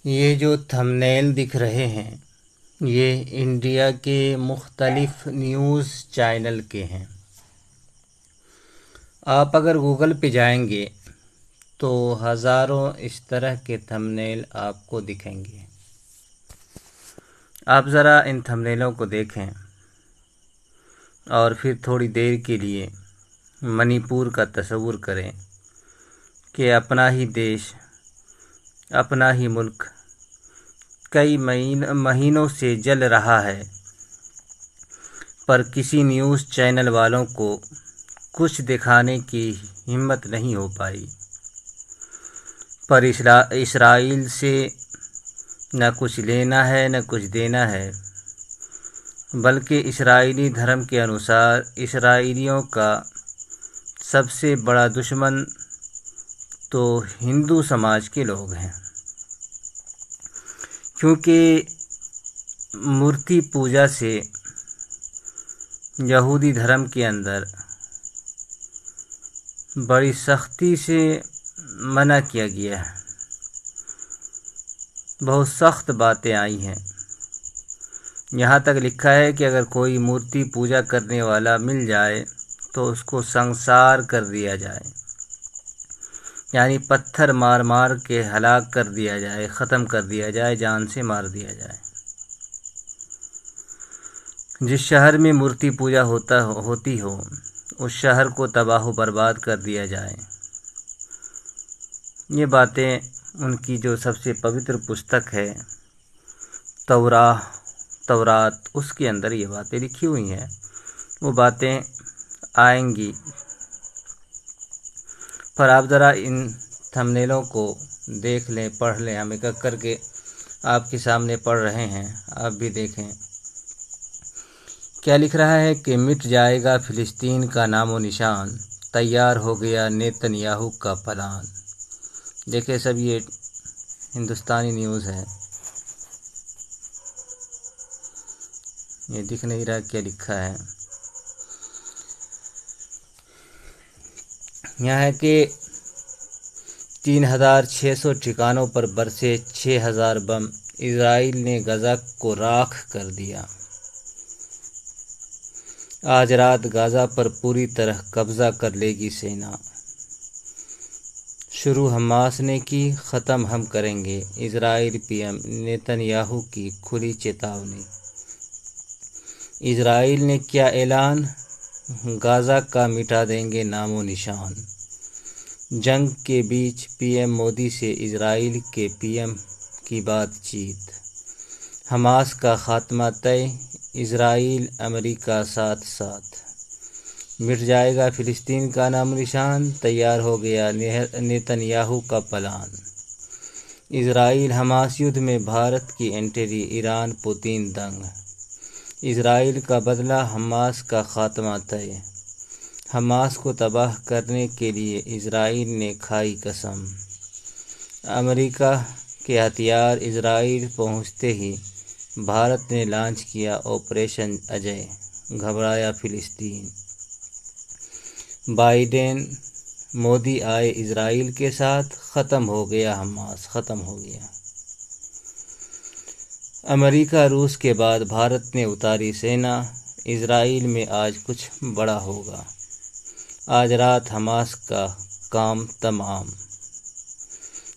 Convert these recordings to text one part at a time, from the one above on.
یہ جو تھمبنیل دکھ رہے ہیں یہ انڈیا کے مختلف نیوز چینل کے ہیں۔ آپ اگر گوگل پہ جائیں گے تو ہزاروں اس طرح کے تھمبنیل آپ کو دکھیں گے۔ آپ ذرا ان تھمبنیلوں کو دیکھیں اور پھر تھوڑی دیر کے لیے منی پور کا تصور کریں کہ اپنا ہی دیش، اپنا ہی ملک کئی مہینوں سے جل رہا ہے، پر کسی نیوز چینل والوں کو کچھ دکھانے کی ہمت نہیں ہو پائی۔ پر اسرائیل سے نہ کچھ لینا ہے نہ کچھ دینا ہے، بلکہ اسرائیلی دھرم کے انوسار اسرائیلیوں کا سب سے بڑا دشمن تو ہندو سماج کے لوگ ہیں، کیونکہ مورتی پوجا سے یہودی دھرم کے اندر بڑی سختی سے منع کیا گیا ہے۔ بہت سخت باتیں آئی ہیں، یہاں تک لکھا ہے کہ اگر کوئی مورتی پوجا کرنے والا مل جائے تو اس کو سنسار کر دیا جائے، یعنی پتھر مار مار کے ہلاک کر دیا جائے، ختم کر دیا جائے، جان سے مار دیا جائے۔ جس شہر میں مورتی پوجا ہوتی ہو اس شہر کو تباہ و برباد کر دیا جائے۔ یہ باتیں ان کی جو سب سے پوتر پستک ہے تورات، اس کے اندر یہ باتیں لکھی ہوئی ہیں۔ وہ باتیں آئیں گی، پر آپ ذرا ان تھمبنیلوں کو دیکھ لیں، پڑھ لیں۔ ہم ایک ایک کر کے آپ کے سامنے پڑھ رہے ہیں، آپ بھی دیکھیں۔ کیا لکھ رہا ہے کہ مٹ جائے گا فلسطین کا نام و نشان، تیار ہو گیا نیتن یاہو کا پلان۔ دیکھیں سب، یہ ہندوستانی نیوز ہے، یہ دکھ نہیں رہا کیا لکھا ہے۔ یہاں ہے کہ 3600 ٹھکانوں پر برسے 6000 بم، اسرائیل نے غزہ کو راکھ کر دیا۔ آج رات غزہ پر پوری طرح قبضہ کر لے گی سینا، شروع حماس نے کی، ختم ہم کریں گے، اسرائیل پی ایم نیتن یاہو کی کھلی چیتاونی۔ اسرائیل نے کیا اعلان، غزہ کا مٹا دیں گے نام و نشان۔ جنگ کے بیچ پی ایم مودی سے اسرائیل کے پی ایم کی بات چیت، حماس کا خاتمہ طے، اسرائیل امریکہ ساتھ ساتھ۔ مٹ جائے گا فلسطین کا نام و نشان، تیار ہو گیا نیتن یاہو کا پلان۔ اسرائیل حماس یدھ میں بھارت کی انٹری، ایران پوتین دنگ۔ اسرائیل کا بدلہ، حماس کا خاتمہ طے۔ حماس کو تباہ کرنے کے لیے اسرائیل نے کھائی قسم۔ امریکہ کے ہتھیار اسرائیل پہنچتے ہی بھارت نے لانچ کیا آپریشن اجے، گھبرایا فلسطین۔ بائیڈن مودی آئے اسرائیل کے ساتھ، ختم ہو گیا حماس، ختم ہو گیا۔ امریکہ روس کے بعد بھارت نے اتاری سینا، اسرائیل میں آج کچھ بڑا ہوگا۔ آج رات حماس کا کام تمام،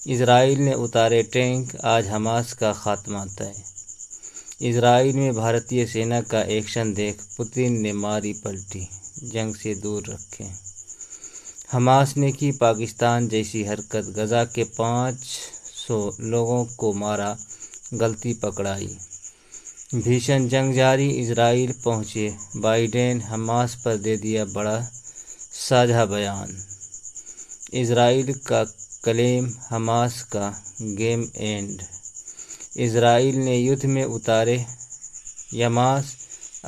اسرائیل نے اتارے ٹینک، آج حماس کا خاتمہ طے۔ اسرائیل میں بھارتی سینا کا ایکشن دیکھ پوتین نے ماری پلٹی، جنگ سے دور رکھیں۔ حماس نے کی پاکستان جیسی حرکت، غزہ کے 500 لوگوں کو مارا، غلطی پکڑائی۔ بھیشن جنگ جاری، اسرائیل پہنچے بائیڈن، حماس پر دے دیا بڑا ساجھا بیان۔ اسرائیل کا کلیم، حماس کا گیم اینڈ۔ اسرائیل نے یدھ میں اتارے حماس،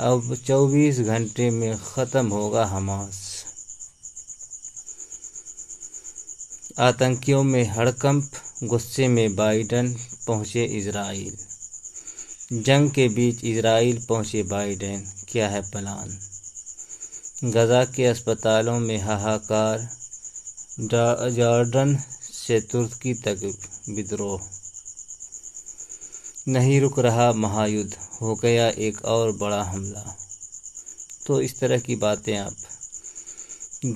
اب 24 گھنٹے میں ختم ہوگا حماس۔ آتنکیوں میں ہڑکنپ، غصے میں بائیڈن پہنچے اسرائیل۔ جنگ کے بیچ اسرائیل پہنچے بائیڈن، کیا ہے پلان۔ غزہ کے اسپتالوں میں ہاہاکار، جارڈن سے ترکی تک ودروہ۔ نہیں رک رہا مہایدھ، ہو گیا ایک اور بڑا حملہ۔ تو اس طرح کی باتیں آپ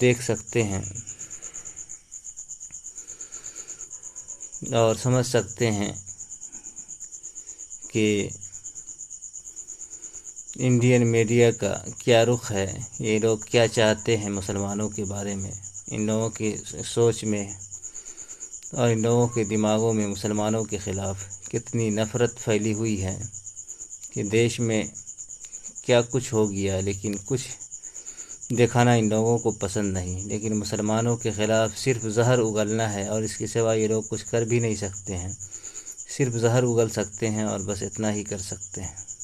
دیکھ سکتے ہیں اور سمجھ سکتے ہیں کہ انڈین میڈیا کا کیا رخ ہے، یہ لوگ کیا چاہتے ہیں مسلمانوں کے بارے میں، ان لوگوں کی سوچ میں اور ان لوگوں کے دماغوں میں مسلمانوں کے خلاف کتنی نفرت پھیلی ہوئی ہے کہ دیش میں کیا کچھ ہو گیا، لیکن کچھ دکھانا ان لوگوں کو پسند نہیں، لیکن مسلمانوں کے خلاف صرف زہر اگلنا ہے اور اس کے سوا یہ لوگ کچھ کر بھی نہیں سکتے ہیں، صرف زہر اگل سکتے ہیں اور بس اتنا ہی کر سکتے ہیں۔